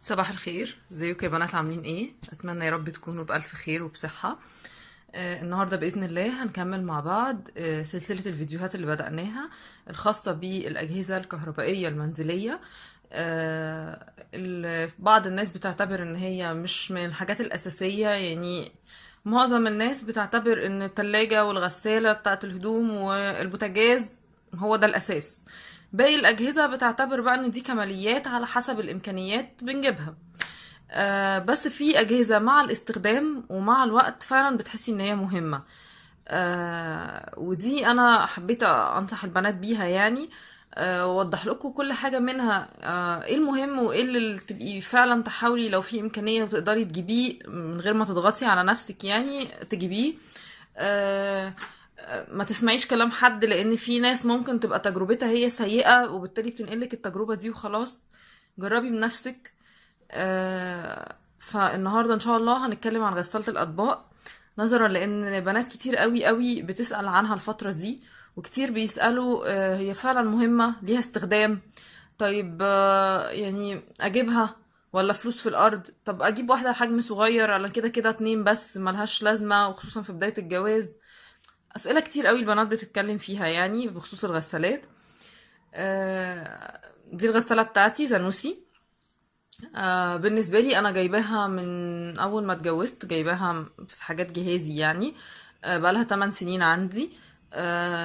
صباح الخير، ازيكم يا بنات؟ عاملين ايه؟ اتمنى يا رب تكونوا بألف خير وبصحة. النهاردة بإذن الله هنكمل مع بعض سلسلة الفيديوهات اللي بدأناها الخاصة بالأجهزة الكهربائية المنزلية. بعض الناس بتعتبر ان هي مش من الحاجات الأساسية، يعني معظم الناس بتعتبر ان التلاجة والغسالة بتاعت الهدوم والبوتاجاز هو ده الأساس. باقي الأجهزة بتعتبر بقى ان دي كماليات على حسب الإمكانيات بنجيبها. بس في أجهزة مع الاستخدام ومع الوقت فعلا بتحسي ان هي مهمة. ودي انا حبيت انصح البنات بيها يعني. واوضح لكم كل حاجة منها، ايه المهم وايه اللي تبقي فعلا تحاولي لو في امكانية وتقدري تجيبيه من غير ما تضغطي على نفسك يعني تجيبيه. آه، ما تسمعيش كلام حد، لان في ناس ممكن تبقى تجربتها هي سيئة وبالتالي بتنقلك التجربة دي وخلاص. جربي بنفسك. فالنهارده ان شاء الله هنتكلم عن غسالة الاطباق، نظرا لان بنات كتير قوي قوي بتسأل عنها الفترة دي، وكتير بيسألوا هي فعلا مهمة ليها استخدام؟ طيب يعني اجيبها ولا فلوس في الارض؟ طب اجيب واحدة حجم صغير ولا كده كده اتنين بس ملهاش لازمة، وخصوصا في بداية الجواز. اسئلة كتير قوي البنات بتتكلم فيها يعني بخصوص الغسالات. دي الغسالة بتاعتي زانوسي. بالنسبة لي أنا جايباها من أول ما اتجوزت، جايباها في حاجات جهازي يعني. بقالها 8 سنين عندي.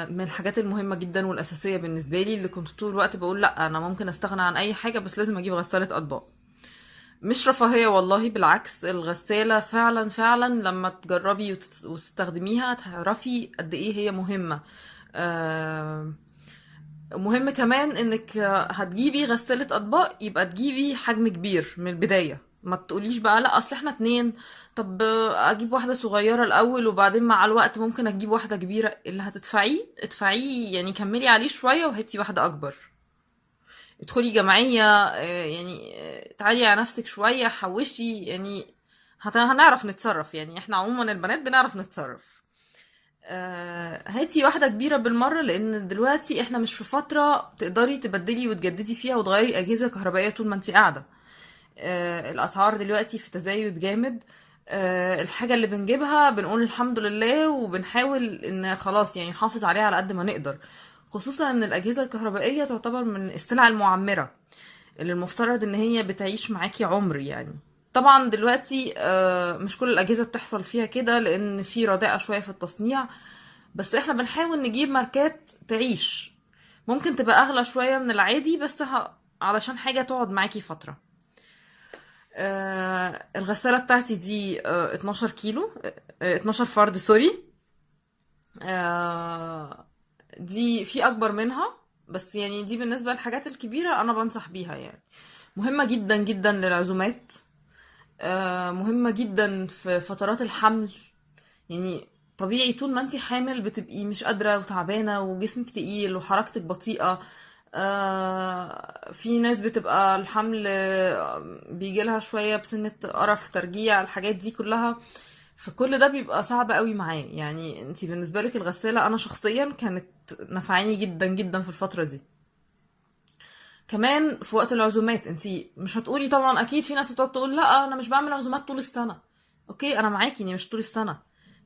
من الحاجات المهمة جدا والأساسية بالنسبة لي، اللي كنت طول الوقت بقول لأ أنا ممكن أستغنى عن أي حاجة بس لازم أجيب غسالة أطباق. مش رفاهية والله، بالعكس الغسالة فعلا فعلا لما تجربي وتستخدميها تعرفي قد إيه هي مهمة. آه، مهم كمان انك هتجيبي غسالة اطباق يبقى تجيبي حجم كبير من البداية، ما تقوليش بقى لا اصل احنا اتنين، طب اجيب واحدة صغيرة الاول وبعدين مع الوقت ممكن اجيب واحدة كبيرة. اللي هتدفعيه ادفعيه يعني، كملي عليه شوية وهاتي واحدة اكبر. ادخلي جمعية، يعني تعالي على نفسك شوية، حوشي يعني. هنعرف نتصرف يعني، احنا عموما البنات بنعرف نتصرف. هاتي واحدة كبيرة بالمرة، لأن دلوقتي احنا مش في فترة تقدري تبدلي وتجددي فيها وتغيري أجهزة كهربائية طول ما انتي قاعدة. الأسعار دلوقتي في تزايد جامد. الحاجة اللي بنجيبها بنقول الحمد لله وبنحاول ان خلاص يعني نحافظ عليها على قد ما نقدر. خصوصا ان الأجهزة الكهربائية تعتبر من السلع المعمرة اللي المفترض ان هي بتعيش معاكي عمر يعني. طبعا دلوقتي مش كل الأجهزة بتحصل فيها كده لأن في رداءة شوية في التصنيع. بس احنا بنحاول نجيب ماركات تعيش. ممكن تبقى اغلى شوية من العادي بس علشان حاجة تقعد معاكي فترة. الغسالة بتاعتي دي 12 كيلو، 12 فرد سوري. آه دي في اكبر منها، بس يعني دي بالنسبة للحاجات الكبيرة انا بنصح بيها يعني. مهمة جدا جدا للعزومات. مهمة جدا في فترات الحمل يعني. طبيعي طول ما انتي حامل بتبقي مش قادرة وتعبانة وجسمك تقيل وحركتك بطيئة. في ناس بتبقى الحمل بيجيلها شوية بسنة قرف ترجيع، الحاجات دي كلها. فكل ده بيبقى صعب قوي معاه يعني. انتي بالنسبة لك الغسالة انا شخصيا كانت نفعاني جدا جدا في الفترة دي. كمان في وقت العزومات انتي مش هتقولي، طبعا اكيد في ناس هتقعد تقول لا انا مش بعمل عزومات طول السنه. اوكي انا معاكي اني مش طول السنه،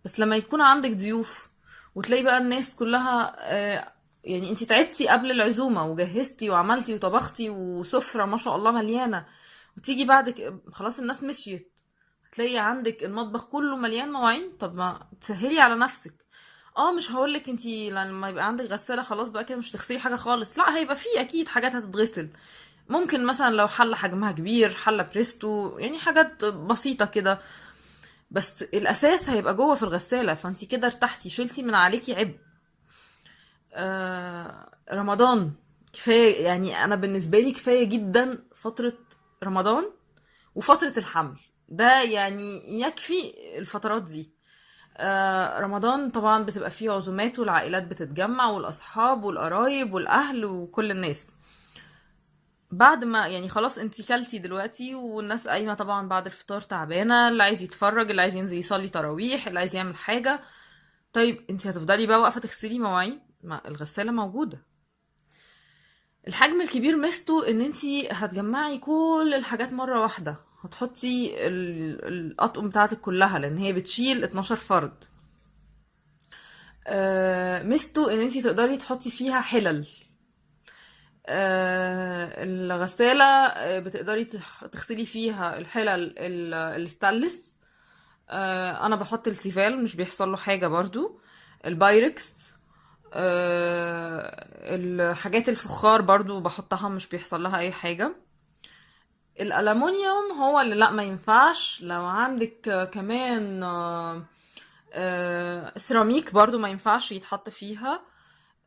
بس لما يكون عندك ضيوف وتلاقي بقى الناس كلها يعني انتي تعبتي قبل العزومه وجهزتي وعملتي وطبختي وسفره ما شاء الله مليانه، وتيجي بعدك خلاص الناس مشيت، هتلاقي عندك المطبخ كله مليان مواعين. طب ما تسهلي على نفسك. اه مش هقولك انتي لما يبقى عندك غسالة خلاص بقى كده مش تغسلي حاجة خالص، لا هيبقى فيه اكيد حاجات هتتغسل. ممكن مثلا لو حلة حجمها كبير، حلة بريستو، يعني حاجات بسيطة كده. بس الاساس هيبقى جوه في الغسالة، فانتي كده ارتحتي شلتي من عليكي عبء. رمضان كفاية يعني، انا بالنسبة لي كفاية جدا فترة رمضان وفترة الحمل. ده يعني يكفي الفترات دي. رمضان طبعا بتبقى فيه عزومات والعائلات بتتجمع والأصحاب والقرايب والأهل وكل الناس. بعد ما يعني خلاص انتي كلتي دلوقتي والناس قايمة طبعا بعد الفطار تعبانة، اللي عايز يتفرج، اللي عايز ينزل يصلي تراويح، اللي عايز يعمل حاجة. طيب انتي هتفضلي بقى واقفة تغسلي مواعين؟ ما الغسالة موجودة. الحجم الكبير ميزته ان انتي هتجمعي كل الحاجات مرة واحدة، هتحطي الاطقم بتاعتك كلها لان هي بتشيل 12 فرد. ميزته ان انتي تقدري تحطي فيها حلل. الغسالة بتقدري تغسلي فيها الحلل الستانلس. انا بحط التيفال مش بيحصل له حاجة برضو. البايركس، الحاجات الفخار برضو بحطها مش بيحصل لها اي حاجة. الألمونيوم هو اللي لا ما ينفعش. لو عندك كمان سيراميك برضو ما ينفعش يتحط فيها.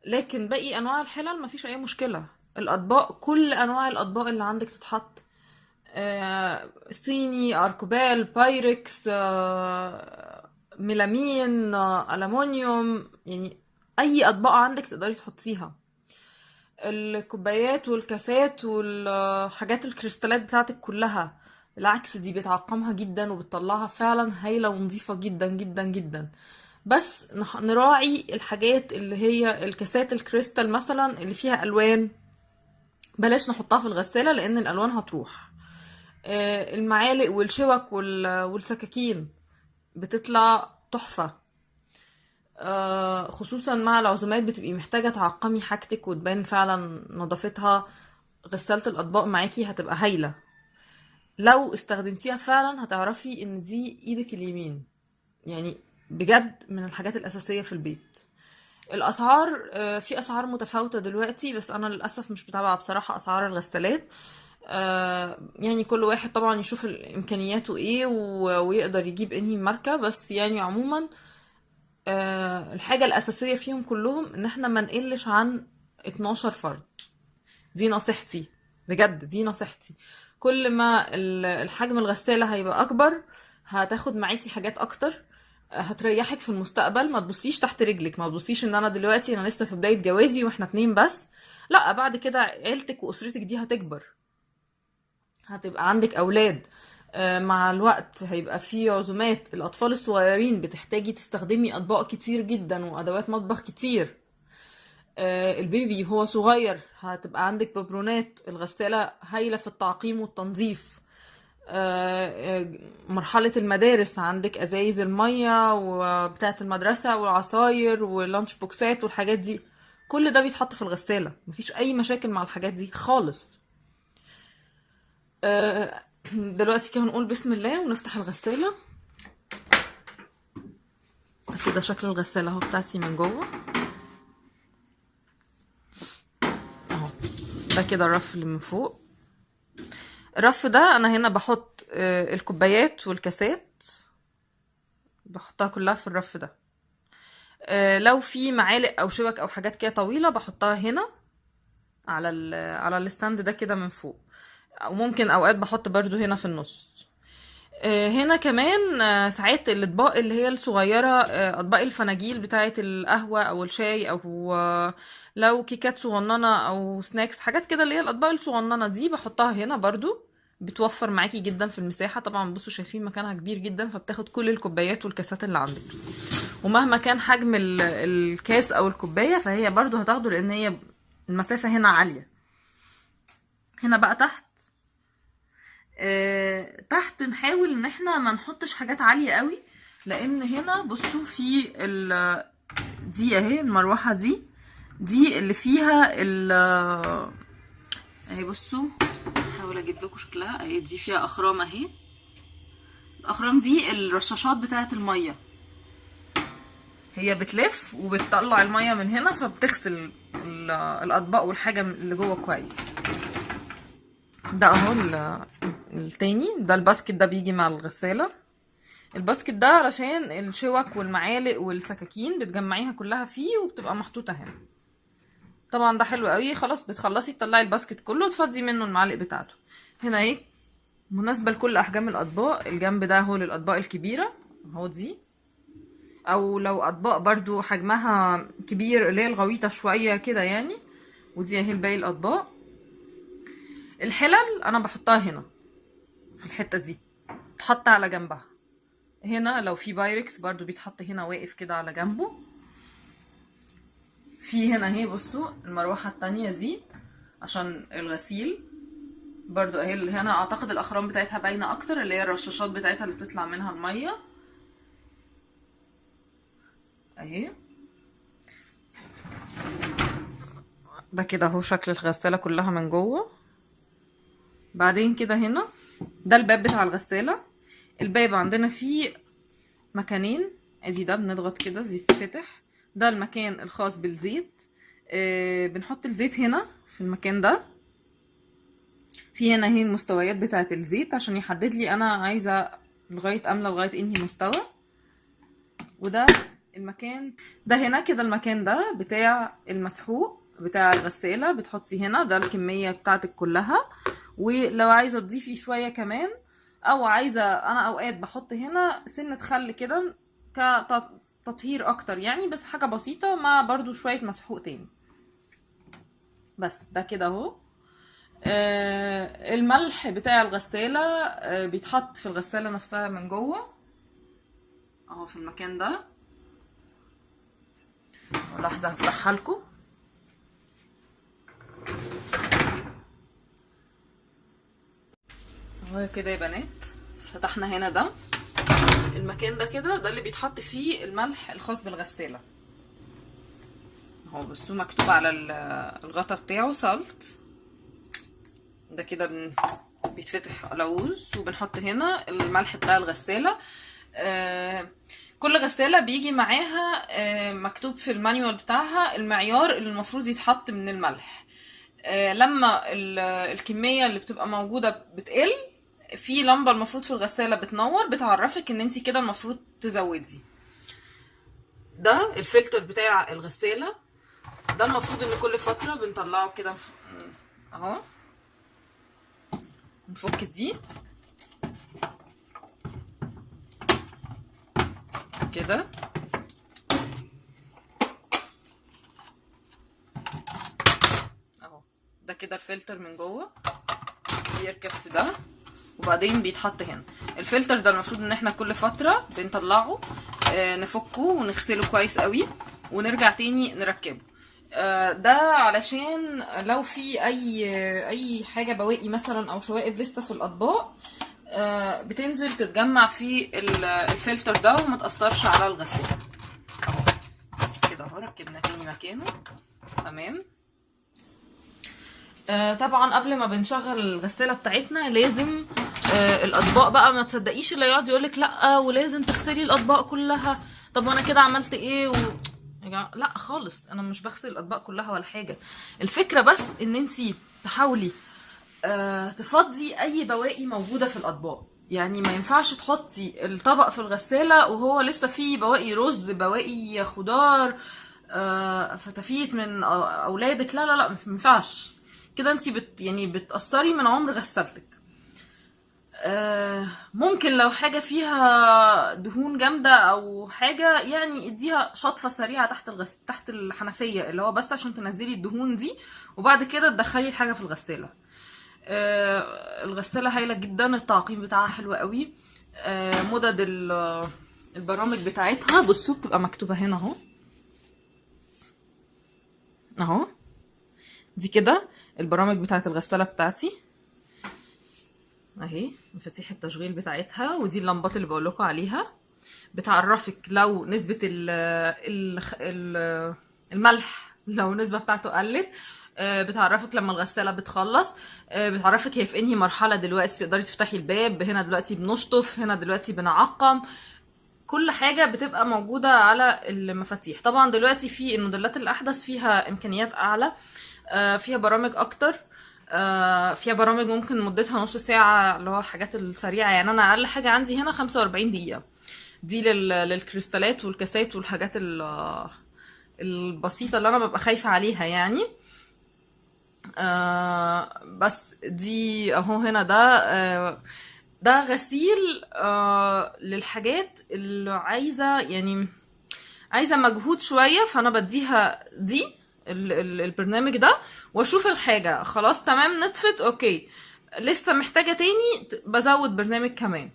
لكن باقي انواع الحلل ما فيش اي مشكلة. الاطباق، كل انواع الاطباق اللي عندك تتحط، صيني، اركوبال، بايركس، ميلامين، ألمونيوم، يعني اي اطباق عندك تقدري تحطيها. الكوبايات والكاسات والحاجات الكريستالات بتاعتك كلها، بالعكس دي بتعقمها جدا وبتطلعها فعلا هايلة ونظيفة جدا جدا جدا. بس نراعي الحاجات اللي هي الكاسات الكريستال مثلا اللي فيها ألوان، بلاش نحطها في الغسالة لأن الألوان هتروح. المعالق والشوك والسكاكين بتطلع تحفة. خصوصا مع العزومات بتبقي محتاجة تعقمي حاجتك وتبان فعلا نظافتها. غسالة الأطباق معاكي هتبقى هايلة. لو استخدمتيها فعلا هتعرفي ان دي ايدك اليمين، يعني بجد من الحاجات الأساسية في البيت. الأسعار، في أسعار متفاوتة دلوقتي، بس أنا للأسف مش متابعة بصراحة أسعار الغسالات. يعني كل واحد طبعا يشوف إمكانياته ايه ويقدر يجيب انهي ماركة. بس يعني عموما الحاجة الأساسية فيهم كلهم إن احنا ما نقلش عن 12 فرد. دي نصيحتي، بجد دي نصيحتي. كل ما الحجم الغسالة هيبقى أكبر هتاخد معاكي حاجات أكتر، هتريحك في المستقبل. ما تبصيش تحت رجلك، ما تبصيش ان انا دلوقتي انا لسه في بداية جوازي واحنا اتنين بس. لا، بعد كده عيلتك واسرتك دي هتكبر، هتبقى عندك اولاد. مع الوقت هيبقى في عزومات، الاطفال الصغيرين بتحتاجي تستخدمي اطباق كتير جدا وادوات مطبخ كتير. البيبي هو صغير هتبقى عندك ببرونات. الغسالة هايلة في التعقيم والتنظيف. مرحلة المدارس عندك ازايز المية وبتاعة المدرسة والعصاير واللانش بوكسات والحاجات دي، كل ده بيتحط في الغسالة، مفيش اي مشاكل مع الحاجات دي خالص. دلوقتي كده نقول بسم الله ونفتح الغسالة. كده شكل الغسالة اهو بتاعتي من جوه اهو. ده كده الرف اللي من فوق. الرف ده انا هنا بحط الكوبايات والكاسات، بحطها كلها في الرف ده. لو في معالق او شبك او حاجات كده طويله بحطها هنا على على الستاند ده كده من فوق، او ممكن اوقات بحط برضو هنا في النص. هنا كمان ساعات الاطباق اللي هي الصغيره، اطباق الفناجيل بتاعه القهوه او الشاي، او لو كيكات صغننه او سناكس، حاجات كده اللي هي الاطباق الصغننه دي بحطها هنا برضو. بتوفر معاكي جدا في المساحه. طبعا بصوا شايفين مكانها كبير جدا، فبتاخد كل الكوبايات والكاسات اللي عندك. ومهما كان حجم الكاس او الكوبايه فهي برضو هتاخده لان هي المسافه هنا عاليه. هنا بقى تحت، تحت نحاول ان احنا ما نحطش حاجات عاليه قوي، لان هنا بصوا في دي اهي المروحه دي اللي فيها اهي. بصوا احاول اجيب لكم شكلها اهي. دي فيها اخرام اهي. الاخرام دي الرشاشات بتاعه الميه، هي بتلف وبتطلع الميه من هنا فبتغسل الاطباق والحاجه اللي جوه كويس. ده اهو التاني ده الباسكت ده بيجي مع الغساله. الباسكت ده علشان الشوك والمعالق والسكاكين بتجمعيها كلها فيه وبتبقى محطوطه هنا. طبعا ده حلو قوي. خلاص بتخلصي تطلعي الباسكت كله وتفضي منه المعالق بتاعته. هنا ايه مناسبه لكل احجام الاطباق. الجنب ده هو للاطباق الكبيره اهو دي، او لو اطباق برضو حجمها كبير اللي هي الغويطه شويه كده يعني. ودي اهي باقي الاطباق. الحلل انا بحطها هنا في الحته دي، تحط على جنبها. هنا لو في بايركس برضو بيتحط هنا واقف كده على جنبه. في هنا اهي بصوا المروحه التانية دي عشان الغسيل. برضو اهي اللي هنا اعتقد الاخرام بتاعتها باينه اكتر، اللي هي الرشاشات بتاعتها اللي بتطلع منها الميه اهي. ده كده اهو شكل الغساله كلها من جوه. بعدين كده هنا ده الباب بتاع الغساله. الباب عندنا فيه مكانين، ادي ده بنضغط كده زيت تفتح، ده المكان الخاص بالزيت. بنحط الزيت هنا في المكان ده. في هنا اهي المستويات بتاعه الزيت عشان يحدد لي انا عايزه لغايه املى لغايه انهي مستوى. وده المكان ده هنا كده، المكان ده بتاع المسحوق بتاع الغسالة، بتحطي هنا ده الكمية بتاعتك كلها. ولو عايزة تضيفي شوية كمان، او عايزة، انا اوقات بحط هنا سنة خل كده كتطهير اكتر يعني، بس حاجة بسيطة مع برضو شوية مسحوق تاني. بس ده كده اهو. الملح بتاع الغسالة بيتحط في الغسالة نفسها من جوه اهو في المكان ده. لحظة هفتحها لكم. اهو كده يا بنات، فتحنا هنا ده المكان ده كده، ده اللي بيتحط فيه الملح الخاص بالغسالة اهو. بصوا مكتوب على الغطا بتاعه سالت. ده كده بيتفتح لوز، وبنحط هنا الملح بتاع الغسالة. كل غسالة بيجي معاها مكتوب في المانيوال بتاعها المعيار اللي المفروض يتحط من الملح. لما الكمية اللي بتبقى موجودة بتقل، في لمبة المفروض في الغسالة بتنور بتعرفك ان انتي كده المفروض تزودي. ده الفلتر بتاع الغسالة، ده المفروض ان كل فترة بنطلعه كده اهو. نفك دي كده اهو. ده كده الفلتر من جوه بيركب في ده، وبعدين بيتحط هنا. الفلتر ده المفروض ان احنا كل فترة بنطلعه نفكه ونغسله كويس قوي ونرجع تاني نركبه. ده علشان لو في اي حاجة بواقي مثلا او شوائب لسه في الاطباق بتنزل تتجمع في الفلتر ده وما تأثرش على الغسالة اهو. بس كده اهو ركبنا تاني مكانه تمام. طبعا قبل ما بنشغل الغسالة بتاعتنا لازم الاطباق بقى، ما تصدقيش اللي يقعد يقولك لا ولازم تغسلي الاطباق كلها. طب وانا كده عملت ايه لا خالص، انا مش بغسل الاطباق كلها ولا حاجة. الفكرة بس ان انتي تحاولي تفضي اي بواقي موجودة في الاطباق. يعني ما ينفعش تحطي الطبق في الغسالة وهو لسه فيه بواقي رز، بواقي خضار، فتفيت من اولادك. لا لا لا، ما ينفعش كده. انتي يعني بتأثري من عمر غسالتك. ممكن لو حاجة فيها دهون جامدة او حاجة، يعني اديها شطفة سريعة تحت الحنفية، اللي هو بس عشان تنزلي الدهون دي، وبعد كده تدخلي الحاجة في الغسالة. الغسالة هايلة جدا، التعقيم بتاعها حلو قوي. مدد البرامج بتاعتها بصوا بتبقى مكتوبة هنا اهو اهو. دي كده البرامج بتاعت الغسالة بتاعتي اهي، مفاتيح التشغيل بتاعتها، ودي اللمبات اللي بقولكوا عليها. بتعرفك لو نسبة الملح لو النسبة بتاعته قلت. بتعرفك لما الغسالة بتخلص. بتعرفك هي في انهي مرحلة دلوقتي، تقدري تفتحي الباب هنا دلوقتي بنشطف، هنا دلوقتي بنعقم. كل حاجة بتبقى موجودة على المفاتيح. طبعا دلوقتي في الموديلات الأحدث فيها إمكانيات أعلى، فيها برامج أكتر، فيها برامج ممكن مدتها نص ساعة، اللي هو الحاجات السريعة. يعني أنا أقل حاجة عندي هنا 45 دقيقة، دي للكريستالات والكاسات والحاجات البسيطة اللي أنا ببقى خايفة عليها يعني. بس دي اهو هنا ده غسيل للحاجات اللي عايزة مجهود شوية، فانا بديها دي البرنامج ده، واشوف الحاجة خلاص تمام نطفت اوكي، لسه محتاجة تاني بزود برنامج كمان.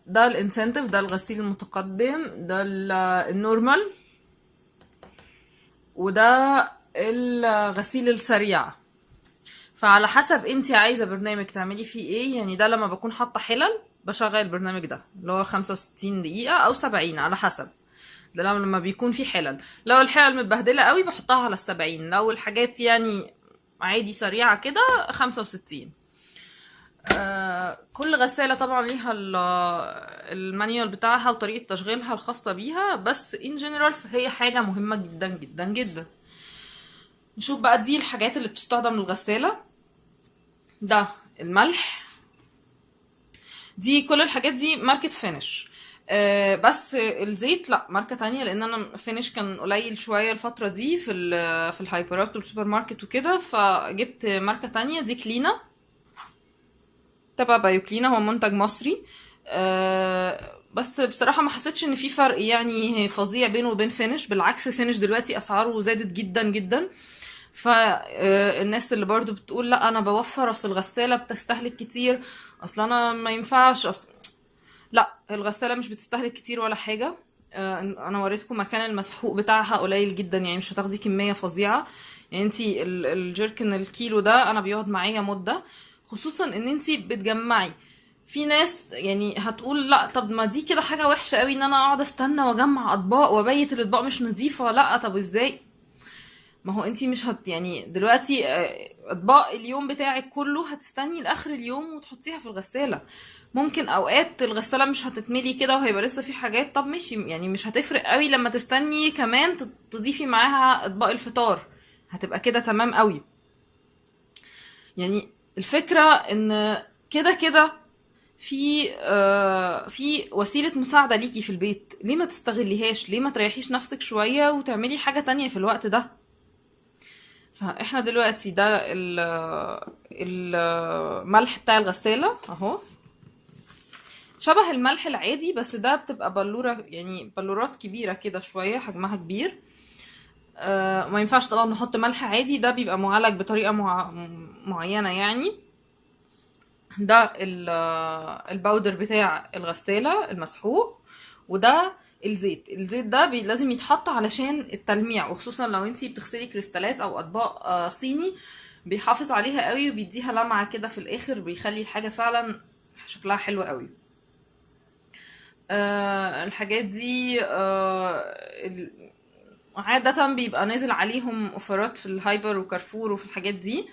ده الانسنتيف، ده الغسيل المتقدم، ده النورمال، وده الغسيل السريع. فعلى حسب انتي عايزة برنامج تعملي فيه ايه. يعني ده لما بكون حاطة حلل بشغل البرنامج ده اللي هو 65 دقيقة او 70 على حسب. ده لما بيكون في حلل. لو الحلل متبهدلة قوي بحطها على 70. لو الحاجات يعني عادي سريعة كده 65. كل غسالة طبعا ليها المانيوال بتاعها وطريقة تشغيلها الخاصة بيها، بس in general فهي حاجة مهمة جدا جدا جدا. نشوف بقى دي الحاجات اللي بتستخدم للغسالة. ده الملح. دي كل الحاجات دي ماركة فينش. بس الزيت لا ماركة تانية، لان انا فينش كان قليل شوية الفترة دي في الهايبرات والسوبر ماركت وكده، فجبت ماركة تانية دي كلينا تبع بايوكلينا، هو منتج مصري. بس بصراحة ما حسيتش ان في فرق يعني فظيع بينه وبين فينش. بالعكس فينش دلوقتي اسعاره زادت جدا جدا. فالناس اللي برضو بتقول لا انا بوفر اصل الغسالة بتستهلك كتير، اصل انا ما ينفعش اصل، لا الغسالة مش بتستهلك كتير ولا حاجة. انا وريتكم مكان المسحوق بتاعها قليل جدا، يعني مش هتاخدي كمية فظيعة. يعني انتي الجيركن الكيلو ده انا بيقعد معايا مدة، خصوصا ان انتي بتجمعي. في ناس يعني هتقول لا طب ما دي كده حاجة وحشة قوي ان انا اقعد استنى واجمع اطباق وابيت الاطباق مش نظيفة. لا طب ازاي؟ ما هو انتي مش يعني دلوقتي اطباق اليوم بتاعك كله هتستني لاخر اليوم وتحطيها في الغسالة. ممكن اوقات الغسالة مش هتتملي كده وهيبقى لسه في حاجات، طب ماشي يعني مش هتفرق قوي لما تستني كمان تضيفي معاها اطباق الفطار، هتبقى كده تمام قوي. يعني الفكرة ان كده كده في وسيلة مساعدة ليكي في البيت، ليه ما تستغليهاش؟ ليه ما تريحيش نفسك شوية وتعملي حاجة تانية في الوقت ده؟ فاحنا دلوقتي ده الملح بتاع الغسالة اهو، شبه الملح العادي بس ده بتبقى بلورة، يعني بلورات كبيرة كده شوية حجمها كبير. ما ينفعش طبعا نحط ملح عادي، ده بيبقى معالج بطريقة معينة يعني. ده الباودر بتاع الغسالة المسحوق. وده الزيت ده لازم يتحط علشان التلميع، وخصوصا لو انتي بتغسلي كريستالات او اطباق صيني بيحافظ عليها قوي وبيديها لمعة كده في الاخر، بيخلي الحاجة فعلا شكلها حلو قوي. الحاجات دي عادة بيبقى نازل عليهم اوفرات في الهايبر وكارفور وفي الحاجات دي.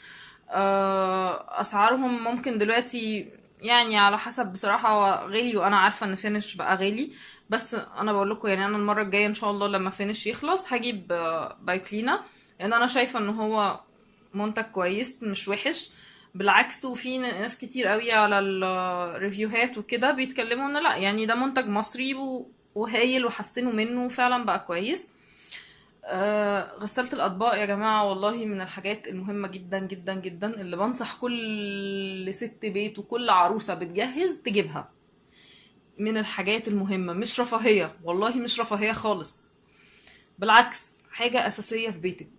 اسعارهم ممكن دلوقتي يعني على حسب بصراحة، هو غالي وانا عارفة ان فينش بقى غالي، بس انا بقول لكم يعني انا المرة الجاية ان شاء الله لما فينش يخلص هجيب بايكلينا، لان انا شايفة ان هو منتج كويس مش وحش بالعكس. وفي ناس كتير قوي على الريفيوهات وكده بيتكلموا ان لا يعني ده منتج مصري وهايل وحسنوا منه فعلا بقى كويس. غسالة الأطباق يا جماعة والله من الحاجات المهمة جدا جدا جدا اللي بنصح كل ست بيت وكل عروسة بتجهز تجيبها. من الحاجات المهمة، مش رفاهية والله، مش رفاهية خالص، بالعكس حاجة أساسية في بيتك.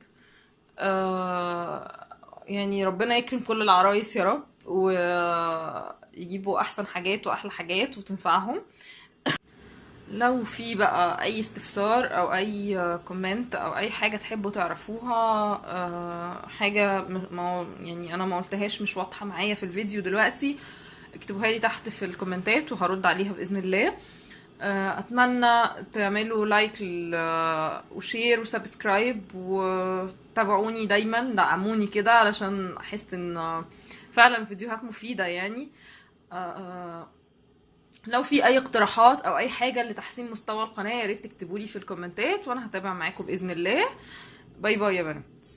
يعني ربنا يكرم كل العرايس يا رب ويجيبوا أحسن حاجات وأحلى حاجات وتنفعهم. لو في بقى اي استفسار او اي كومنت او اي حاجة تحبوا تعرفوها، حاجة يعني انا ما قلتهاش مش واضحة معايا في الفيديو دلوقتي، اكتبوها لي تحت في الكومنتات وهرد عليها بإذن الله. اتمنى تعملوا لايك وشير وسبسكرايب وتابعوني دايما، دعموني كده علشان احس ان فعلا فيديوهات مفيدة يعني. لو في اي اقتراحات او اي حاجة لتحسين مستوى القناة يا ريت تكتبولي في الكومنتات وانا هتابع معاكم بإذن الله. باي باي يا بنات.